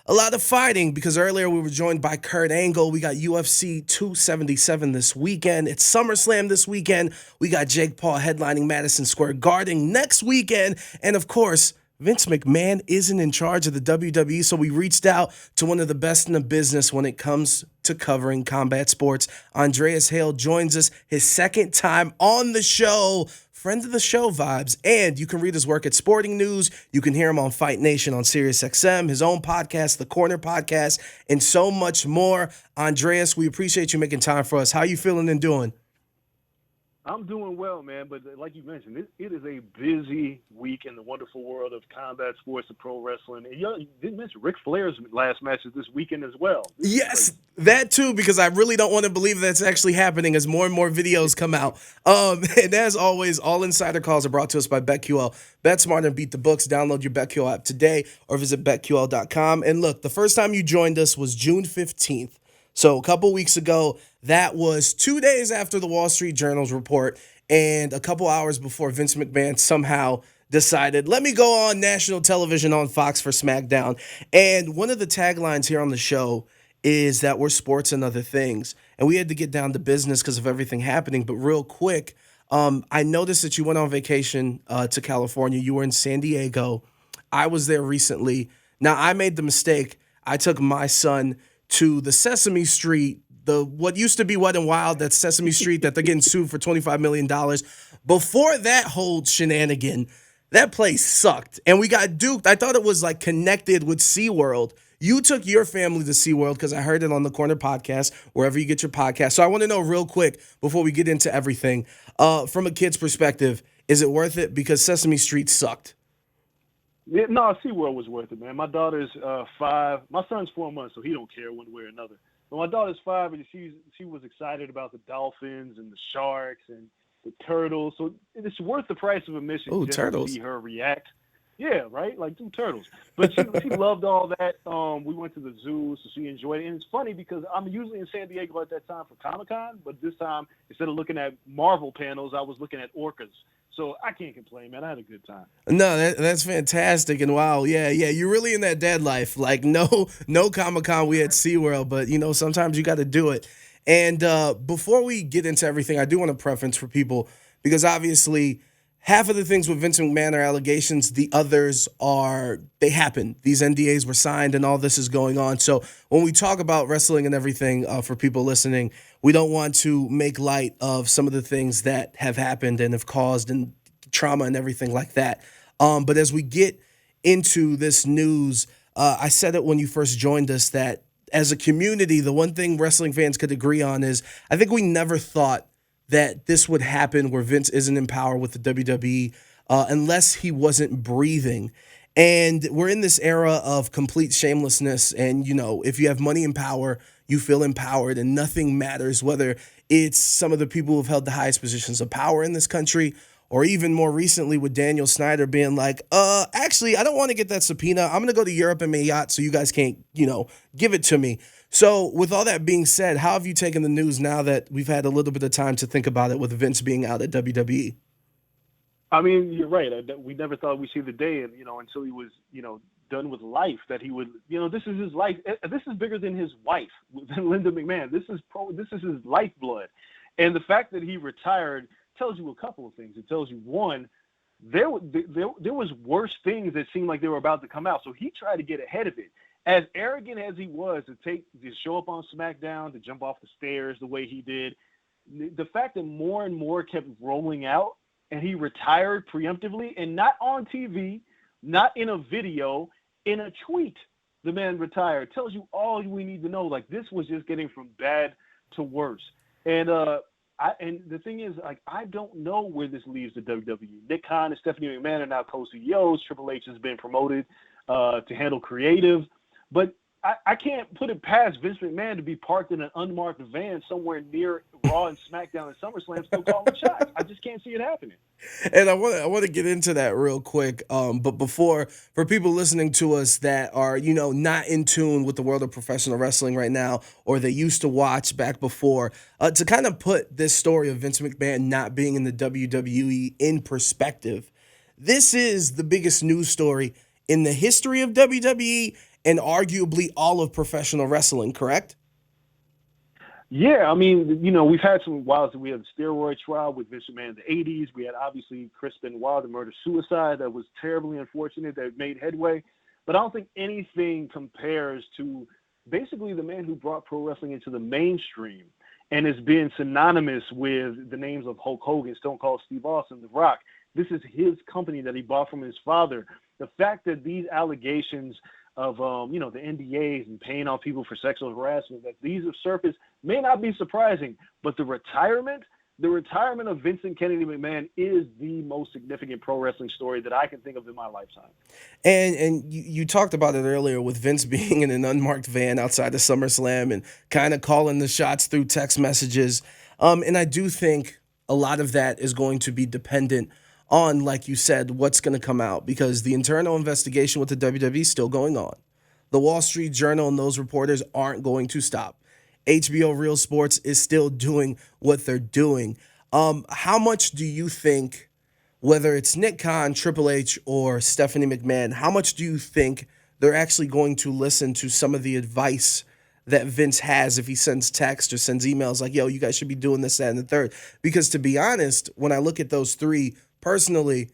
A lot of fighting because earlier we were joined by Kurt Angle. We got UFC 277 this weekend. It's Summerslam this weekend. We got Jake Paul headlining Madison Square Garden next weekend. And of course, Vince McMahon isn't in charge of the WWE, so we reached out to one of the best in the business when it comes to covering combat sports. Andreas Hale joins us his second time on the show. Friend of the show vibes. And you can read his work at Sporting News. You can hear him on Fight Nation on Sirius XM, his own podcast, The Corner Podcast, and so much more. Andreas, we appreciate you making time for us. How you feeling and doing? I'm doing well, man, but like you mentioned, it is a busy week in the wonderful world of combat sports and pro wrestling. And you didn't mention Ric Flair's last match is this weekend as well. Yes, that too, because I really don't want to believe that's actually happening as more and more videos come out. And as always, all insider calls are brought to us by BetQL. Bet smart and beat the books. Download your BetQL app today or visit BetQL.com. And look, the first time you joined us was June 15th. So a couple weeks ago, that was 2 days after the Wall Street Journal's report and a couple hours before Vince McMahon somehow decided, let me go on national television on Fox for SmackDown. And one of the taglines here on the show is that we're sports and other things. And we had to get down to business because of everything happening. But real quick, I noticed that you went on vacation to California. You were in San Diego. I was there recently. Now, I made the mistake. I took my son to the Sesame Street, what used to be Wet and Wild, that's Sesame Street that they're getting sued for $25 million. Before that whole shenanigan, that place sucked. And we got duped. I thought it was like connected with SeaWorld. You took your family to SeaWorld because I heard it on the Corner Podcast, wherever you get your podcast. So I want to know real quick before we get into everything, from a kid's perspective, is it worth it? Because Sesame Street sucked. Yeah, no, SeaWorld was worth it, man. My daughter's 5. My son's 4 months, so he don't care one way or another. But my daughter's 5, and she was excited about the dolphins and the sharks and the turtles. So it's worth the price of admission. Ooh, just turtles. to see her react. Yeah, right? Like 2 turtles. But she loved all that. We went to the zoo, so she enjoyed it. And it's funny because I'm usually in San Diego at that time for Comic-Con, but this time, instead of looking at Marvel panels, I was looking at orcas. So I can't complain, man. I had a good time. No, that's fantastic. And wow, yeah, you're really in that dad life. Like, no Comic-Con, we had SeaWorld, but, sometimes you got to do it. And before we get into everything, I do want to preference for people, because obviously half of the things with Vince McMahon are allegations. The others they happened. These NDAs were signed and all this is going on. So when we talk about wrestling and everything, for people listening, we don't want to make light of some of the things that have happened and have caused and trauma and everything like that. But as we get into this news, I said it when you first joined us that as a community, the one thing wrestling fans could agree on is I think we never thought that this would happen where Vince isn't in power with the WWE unless he wasn't breathing. And we're in this era of complete shamelessness. And, if you have money and power, you feel empowered and nothing matters, whether it's some of the people who've held the highest positions of power in this country, or even more recently with Daniel Snyder being like, actually, I don't want to get that subpoena. I'm going to go to Europe in my yacht so you guys can't, give it to me. So with all that being said, how have you taken the news now that we've had a little bit of time to think about it with Vince being out at WWE? I mean, you're right. We never thought we'd see the day, and until he was, done with life, that he would, this is his life. This is bigger than his wife, than Linda McMahon. This is his lifeblood, and the fact that he retired tells you a couple of things. It tells you, one, there was worse things that seemed like they were about to come out, so he tried to get ahead of it. As arrogant as he was to show up on SmackDown, to jump off the stairs the way he did, the fact that more and more kept rolling out, and he retired preemptively, and not on TV, not in a video, in a tweet, the man retired, tells you all we need to know. Like, this was just getting from bad to worse. And the thing is, like, I don't know where this leaves the WWE. Nick Khan and Stephanie McMahon are now co-CEOs. Triple H has been promoted to handle creative. But I can't put it past Vince McMahon to be parked in an unmarked van somewhere near Raw and SmackDown and SummerSlam still calling shots. I just can't see it happening. And I want to get into that real quick. But before, for people listening to us that are, not in tune with the world of professional wrestling right now, or they used to watch back before, to kind of put this story of Vince McMahon not being in the WWE in perspective, this is the biggest news story in the history of WWE and arguably all of professional wrestling, correct? Yeah, I mean, we've had some wilds. We had the steroid trial with Vince McMahon in the 80s. We had, obviously, Chris Benoit, the murder-suicide that was terribly unfortunate, that made headway. But I don't think anything compares to basically the man who brought pro wrestling into the mainstream and has been synonymous with the names of Hulk Hogan, Stone Cold Steve Austin, The Rock. This is his company that he bought from his father. The fact that these allegations of, the NDAs and paying off people for sexual harassment, that these have surfaced may not be surprising, but the retirement of Vincent Kennedy McMahon is the most significant pro wrestling story that I can think of in my lifetime. And you talked about it earlier with Vince being in an unmarked van outside of SummerSlam and kind of calling the shots through text messages. And I do think a lot of that is going to be dependent on, like you said, what's going to come out, because the internal investigation with the WWE is still going on. The Wall Street Journal and those reporters aren't going to stop. HBO Real Sports is still doing what they're doing. How much do you think, whether it's Nick Khan, Triple H, or Stephanie McMahon, how much do you think they're actually going to listen to some of the advice that Vince has if he sends text or sends emails like, yo, you guys should be doing this, that, and the third? Because to be honest, when I look at those three personally,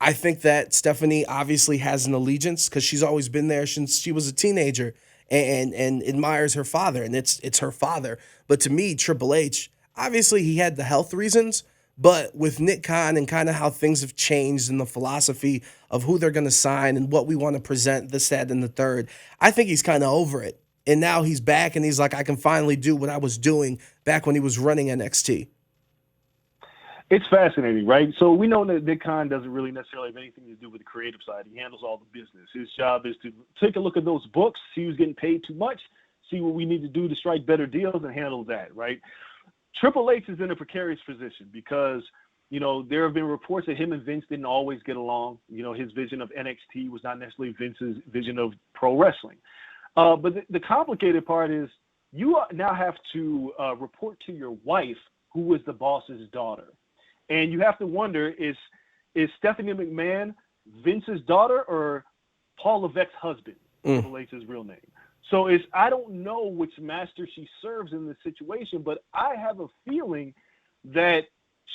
I think that Stephanie obviously has an allegiance because she's always been there since she was a teenager and admires her father, and it's her father. But to me, Triple H, obviously he had the health reasons, but with Nick Khan and kind of how things have changed and the philosophy of who they're going to sign and what we want to present, this, that, and the third, I think he's kind of over it. And now he's back and he's like, I can finally do what I was doing back when he was running NXT. It's fascinating, right? So we know that Nick Khan doesn't really necessarily have anything to do with the creative side. He handles all the business. His job is to take a look at those books, see who's getting paid too much, see what we need to do to strike better deals, and handle that, right? Triple H is in a precarious position because, there have been reports that him and Vince didn't always get along. His vision of NXT was not necessarily Vince's vision of pro wrestling. But the complicated part is you now have to report to your wife, who is the boss's daughter. And you have to wonder, is Stephanie McMahon Vince's daughter or Paul Levesque's husband, Triple H's real name? So I don't know which master she serves in this situation, but I have a feeling that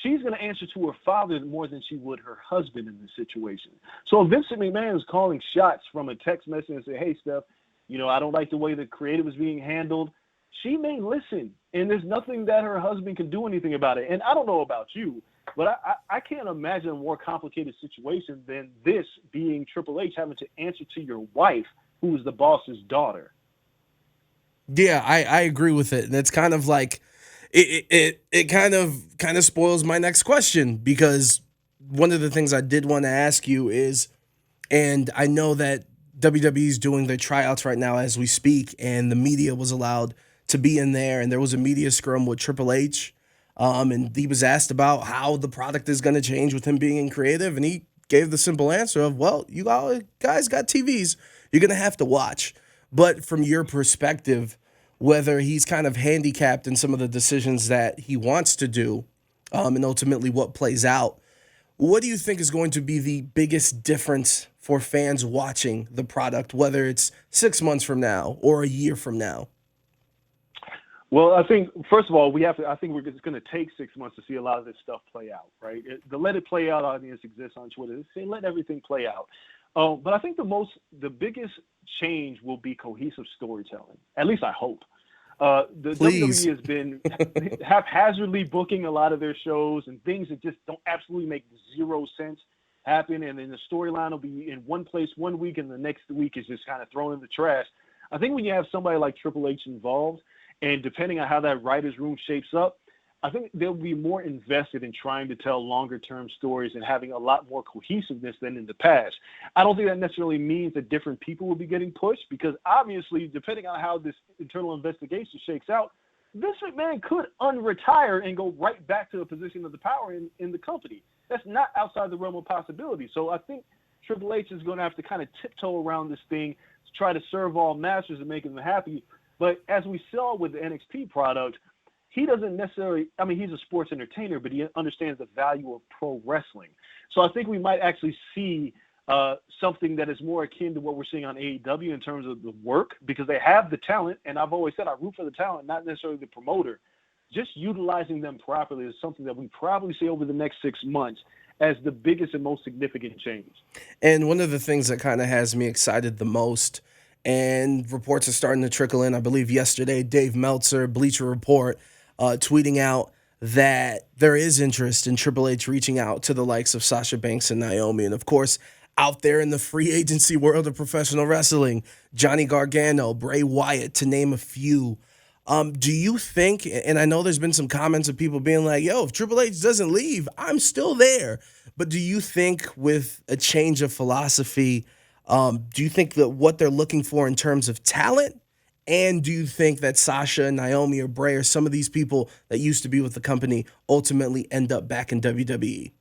she's going to answer to her father more than she would her husband in this situation. So if Vincent McMahon is calling shots from a text message and say, hey, Steph, I don't like the way the creative is being handled, she may listen, and there's nothing that her husband can do anything about it. And I don't know about you, but I can't imagine a more complicated situation than this, being Triple H having to answer to your wife, who is the boss's daughter. Yeah, I agree with it. And it's kind of like it kind of spoils my next question, because one of the things I did want to ask you is, and I know that WWE is doing their tryouts right now as we speak, and the media was allowed to be in there, and there was a media scrum with Triple H. And he was asked about how the product is going to change with him being in creative, and he gave the simple answer of, well, you guys got TVs, you're going to have to watch. But from your perspective, whether he's kind of handicapped in some of the decisions that he wants to do, and ultimately what plays out, what do you think is going to be the biggest difference for fans watching the product, whether it's 6 months from now or a year from now? Well, I think, first of all, I think it's going to take 6 months to see a lot of this stuff play out, right? The let it play out audience exists on Twitter. They say let everything play out. But I think the biggest change will be cohesive storytelling. At least I hope. The Please. WWE has been haphazardly booking a lot of their shows, and things that just don't absolutely make zero sense happen. And then the storyline will be in one place one week, and the next week is just kind of thrown in the trash. I think when you have somebody like Triple H involved, and depending on how that writer's room shapes up, I think they'll be more invested in trying to tell longer-term stories and having a lot more cohesiveness than in the past. I don't think that necessarily means that different people will be getting pushed, because obviously, depending on how this internal investigation shakes out, Vince McMahon could unretire and go right back to a position of the power in the company. That's not outside the realm of possibility. So I think Triple H is going to have to kind of tiptoe around this thing to try to serve all masters and make them happy. But as we saw with the NXT product, he doesn't necessarily, he's a sports entertainer, but he understands the value of pro wrestling. So I think we might actually see something that is more akin to what we're seeing on AEW in terms of the work, because they have the talent, and I've always said I root for the talent, not necessarily the promoter. Just utilizing them properly is something that we probably see over the next 6 months as the biggest and most significant change. And one of the things that kind of has me excited the most, and reports are starting to trickle in. I believe yesterday, Dave Meltzer, Bleacher Report, tweeting out that there is interest in Triple H reaching out to the likes of Sasha Banks and Naomi. And of course, out there in the free agency world of professional wrestling, Johnny Gargano, Bray Wyatt, to name a few. Do you think, and I know there's been some comments of people being like, yo, if Triple H doesn't leave, I'm still there. But do you think with a change of philosophy, do you think that what they're looking for in terms of talent, and do you think that Sasha, Naomi, or Bray, or some of these people that used to be with the company ultimately end up back in WWE?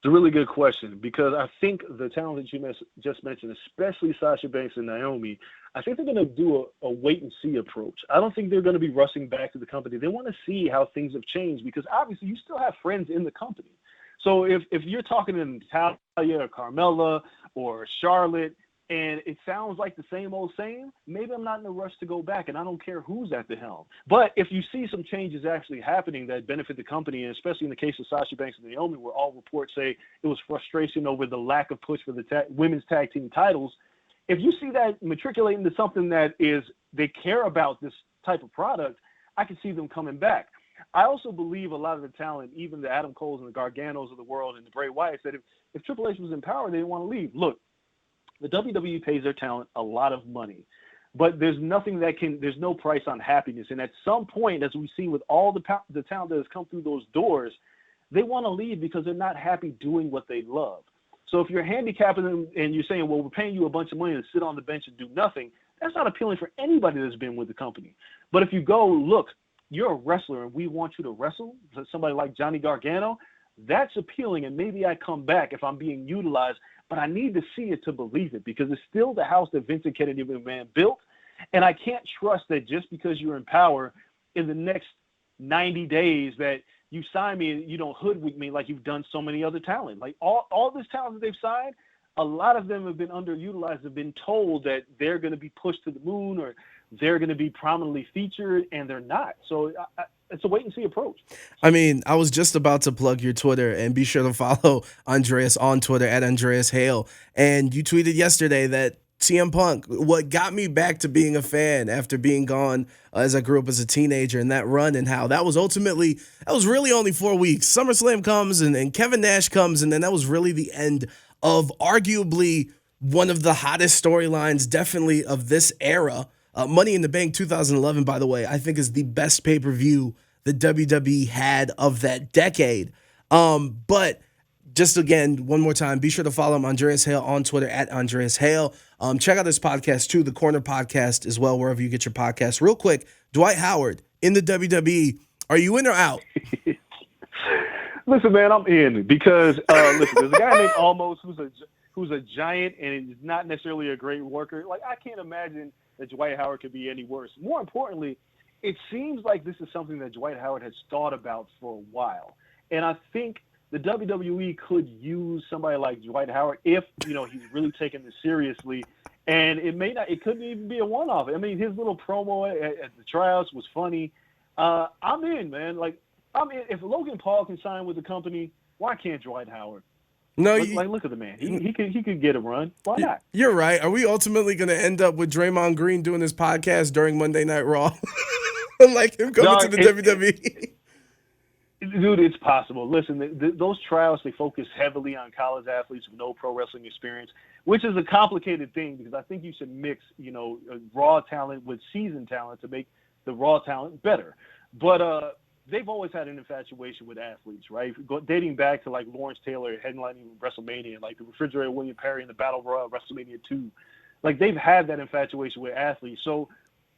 It's a really good question, because I think the talent that you just mentioned, especially Sasha Banks and Naomi, I think they're going to do a wait-and-see approach. I don't think they're going to be rushing back to the company. They want to see how things have changed, because obviously you still have friends in the company. So if you're talking to Natalya or Carmella or Charlotte, and it sounds like the same old same, maybe I'm not in a rush to go back, and I don't care who's at the helm. But if you see some changes actually happening that benefit the company, and especially in the case of Sasha Banks and Naomi, where all reports say it was frustration over the lack of push for the women's tag team titles, if you see that matriculate into something that is they care about this type of product, I can see them coming back. I also believe a lot of the talent, even the Adam Coles and the Garganos of the world and the Bray Wyatts, that if Triple H was in power, they didn't want to leave. Look, the WWE pays their talent a lot of money, but there's no price on happiness. And at some point, as we see with all the talent that has come through those doors, they want to leave because they're not happy doing what they love. So if you're handicapping them and you're saying, well, we're paying you a bunch of money to sit on the bench and do nothing, that's not appealing for anybody that's been with the company. But if you go, look, you're a wrestler and we want you to wrestle, somebody like Johnny Gargano, that's appealing, and maybe I come back if I'm being utilized, but I need to see it to believe it, because it's still the house that Vince and Kennedy McMahon built, and I can't trust that just because you're in power in the next 90 days that you sign me and you don't hoodwink me like you've done so many other talent. Like all this talent that they've signed, a lot of them have been underutilized, have been told that they're going to be pushed to the moon or they're going to be prominently featured, and they're not. So it's a wait-and-see approach. I mean, I was just about to plug your Twitter, and be sure to follow Andreas on Twitter at Andreas Hale. And you tweeted yesterday that CM Punk, what got me back to being a fan after being gone as I grew up as a teenager, and that run, and how that was really only 4 weeks. SummerSlam comes, and Kevin Nash comes, and then that was really the end of arguably one of the hottest storylines, definitely of this era. Money in the Bank 2011, by the way, I think is the best pay-per-view the WWE had of that decade. But just again, one more time, be sure to follow him, Andreas Hale, on Twitter at Andreas Hale. Check out this podcast too, the Corner Podcast, as well, wherever you get your podcasts. Real quick, Dwight Howard in the WWE, are you in or out? Listen, man, I'm in, because listen, there's a guy named Almost who's a giant and is not necessarily a great worker. Like, I can't imagine that Dwight Howard could be any worse. More importantly, it seems like this is something that Dwight Howard has thought about for a while. And I think the WWE could use somebody like Dwight Howard if, he's really taking this seriously. And it couldn't even be a one-off. I mean, his little promo at the tryouts was funny. I'm in, man. Like, I'm in. If Logan Paul can sign with the company, why can't Dwight Howard? No, look at the man. He could get a run. Why not? You're right. Are we ultimately going to end up with Draymond Green doing his podcast during Monday Night Raw, like him coming to the WWE? Dude, it's possible. Listen, those tryouts, they focus heavily on college athletes with no pro wrestling experience, which is a complicated thing, because I think you should mix, raw talent with seasoned talent to make the raw talent better. But they've always had an infatuation with athletes, right? Dating back to like Lawrence Taylor headlining WrestleMania, like the refrigerator William Perry in the Battle Royal WrestleMania 2. Like, they've had that infatuation with athletes. So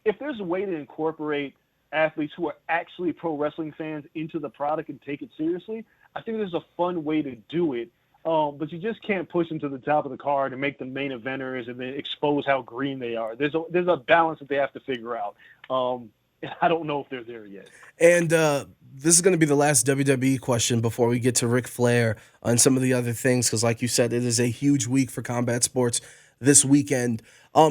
if there's a way to incorporate athletes who are actually pro wrestling fans into the product and take it seriously, I think there's a fun way to do it. But you just can't push them to the top of the card and make them main eventers and then expose how green they are. There's a balance that they have to figure out. and I don't know if they're there yet. And this is going to be the last WWE question before we get to Ric Flair and some of the other things, because, like you said, it is a huge week for combat sports this weekend.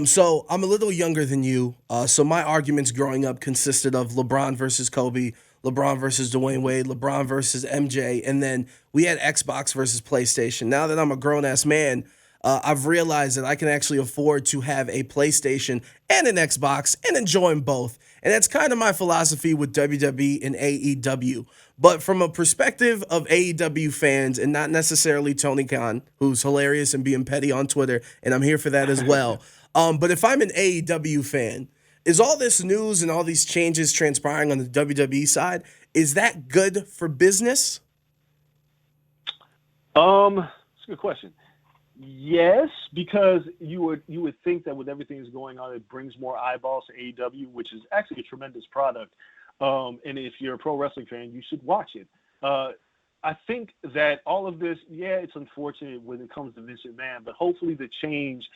So I'm a little younger than you. So my arguments growing up consisted of LeBron versus Kobe, LeBron versus Dwayne Wade, LeBron versus MJ, and then we had Xbox versus PlayStation. Now that I'm a grown ass man, I've realized that I can actually afford to have a PlayStation and an Xbox and enjoy them both. And that's kind of my philosophy with WWE and AEW. But from a perspective of AEW fans and not necessarily Tony Khan, who's hilarious and being petty on Twitter, and I'm here for that as well. But if I'm an AEW fan, is all this news and all these changes transpiring on the WWE side, is that good for business? It's a good question. Yes, because you would think that with everything that's going on, it brings more eyeballs to AEW, which is actually a tremendous product. And if you're a pro wrestling fan, you should watch it. I think that all of this, it's unfortunate when it comes to Vince McMahon, but hopefully the change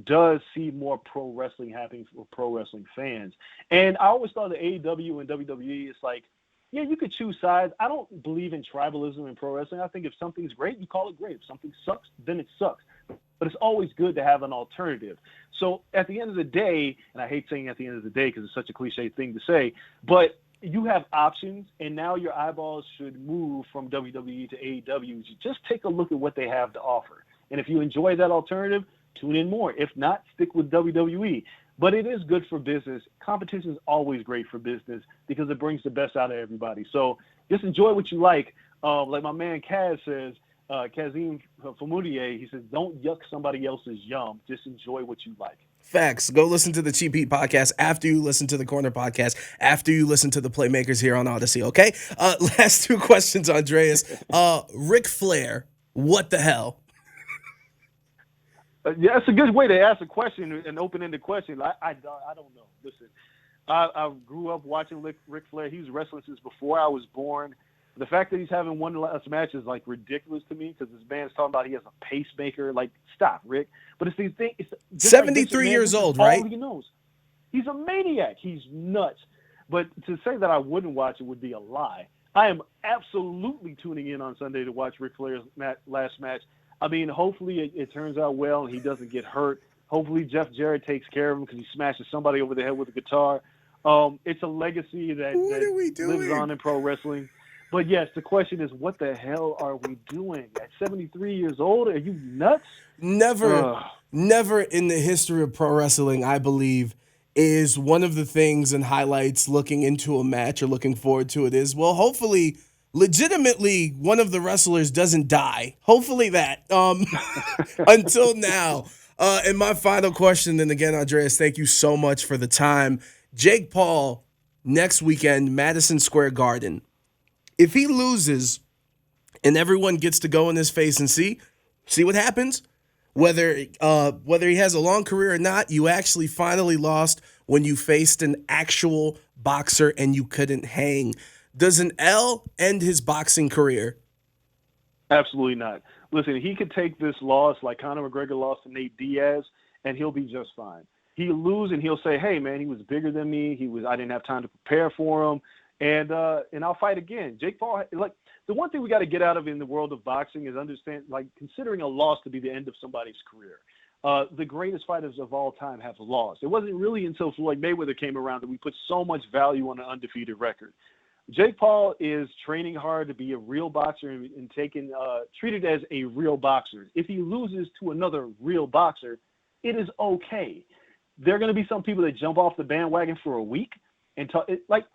does see more pro wrestling happening for pro wrestling fans. And I always thought that AEW and WWE is like, you could choose sides. I don't believe in tribalism in pro wrestling. I think if something's great, you call it great. If something sucks, then it sucks. But it's always good to have an alternative. So at the end of the day, and I hate saying at the end of the day because it's such a cliche thing to say, but you have options, and now your eyeballs should move from WWE to AEW. Just take a look at what they have to offer. And if you enjoy that alternative, tune in more. If not, stick with WWE. But it is good for business. Competition is always great for business because it brings the best out of everybody. So just enjoy what you like. Like my man Kaz says, Kazim Famoudier, he says, don't yuck somebody else's yum. Just enjoy what you like. Facts. Go listen to the Cheap Heat podcast after you listen to the Corner podcast, after you listen to the Playmakers here on Audacy, okay? Last two questions, Andreas. Ric Flair, what the hell? Yeah, it's a good way to ask a question, an open-ended question. I don't know. Listen, I grew up watching Ric Flair. He was wrestling since before I was born. The fact that he's having one last match is like ridiculous to me because this man's talking about he has a pacemaker. Like, stop, Rick. But it's the thing. It's 73 like years old, right? All he knows. He's a maniac. He's nuts. But to say that I wouldn't watch it would be a lie. I am absolutely tuning in on Sunday to watch Ric Flair's last match. I mean, hopefully it turns out well and he doesn't get hurt. Hopefully Jeff Jarrett takes care of him because he smashes somebody over the head with a guitar. It's a legacy that lives on in pro wrestling. But yes, the question is, what the hell are we doing at 73 years old? Are you nuts? Never in the history of pro wrestling, I believe, is one of the things and highlights looking into a match or looking forward to it is, well, hopefully, legitimately, one of the wrestlers doesn't die. Hopefully that. Until now. And my final question, and again, Andreas, thank you so much for the time. Jake Paul, next weekend, Madison Square Garden. If he loses and everyone gets to go in his face and see what happens, whether he has a long career or not, you actually finally lost when you faced an actual boxer and you couldn't hang. Does an L end his boxing career? Absolutely not. Listen, he could take this loss like Conor McGregor lost to Nate Diaz, and he'll be just fine. He'll lose, and he'll say, hey, man, he was bigger than me. I didn't have time to prepare for him. And I'll fight again. Jake Paul, like, the one thing we got to get out of in the world of boxing is understand, like, considering a loss to be the end of somebody's career. The greatest fighters of all time have lost. It wasn't really until Floyd Mayweather came around that we put so much value on an undefeated record. Jake Paul is training hard to be a real boxer and treated as a real boxer. If he loses to another real boxer, it is okay. There are going to be some people that jump off the bandwagon for a week and talk like.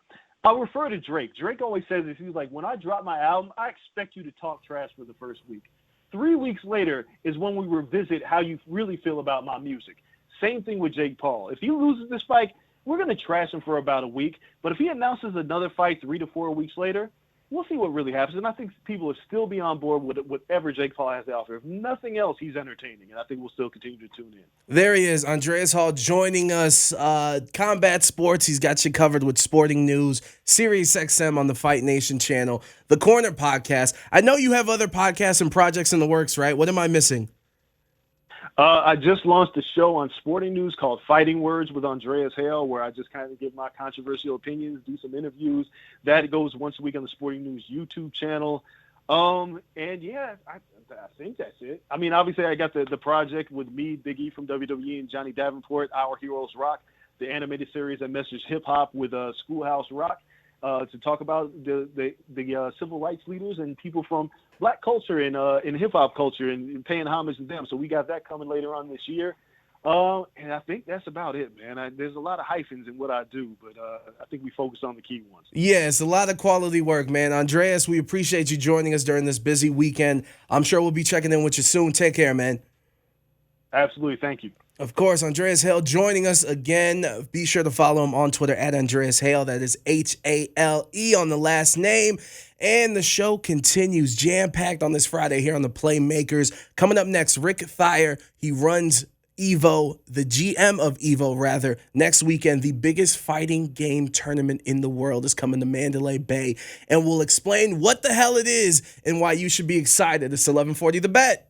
I'll refer to Drake. Drake always says this. He's like, when I drop my album, I expect you to talk trash for the first week. 3 weeks later is when we revisit how you really feel about my music. Same thing with Jake Paul. If he loses this fight, we're going to trash him for about a week. But if he announces another fight 3 to 4 weeks later, we'll see what really happens. And I think people will still be on board with whatever Jake Paul has to offer. If nothing else, he's entertaining. And I think we'll still continue to tune in. There he is, Andreas Hale joining us. Combat Sports, he's got you covered with sporting news. Sirius XM on the Fight Nation channel. The Corner podcast. I know you have other podcasts and projects in the works, right? What am I missing? I just launched a show on Sporting News called Fighting Words with Andreas Hale, where I just kind of give my controversial opinions, do some interviews. That goes once a week on the Sporting News YouTube channel. And yeah, I think that's it. I mean, obviously, I got the project with me, Big E from WWE, and Johnny Davenport, Our Heroes Rock, the animated series that meshes hip hop with Schoolhouse Rock, to talk about the civil rights leaders and people from Black culture and hip hop culture and paying homage to them. So we got that coming later on this year. And I think that's about it, man. There's a lot of hyphens in what I do, but I think we focus on the key ones. Yeah, it's a lot of quality work, man. Andreas, we appreciate you joining us during this busy weekend. I'm sure we'll be checking in with you soon. Take care, man. Absolutely. Thank you. Of course, Andreas Hale joining us again. Be sure to follow him on Twitter at Andreas Hale. That is Hale on the last name. And the show continues jam-packed on this Friday here on the Playmakers. Coming up next, Ric Flair. He runs Evo, the GM of Evo, rather. Next weekend, the biggest fighting game tournament in the world is coming to Mandalay Bay. And we'll explain what the hell it is and why you should be excited. It's 11:40 The Bet.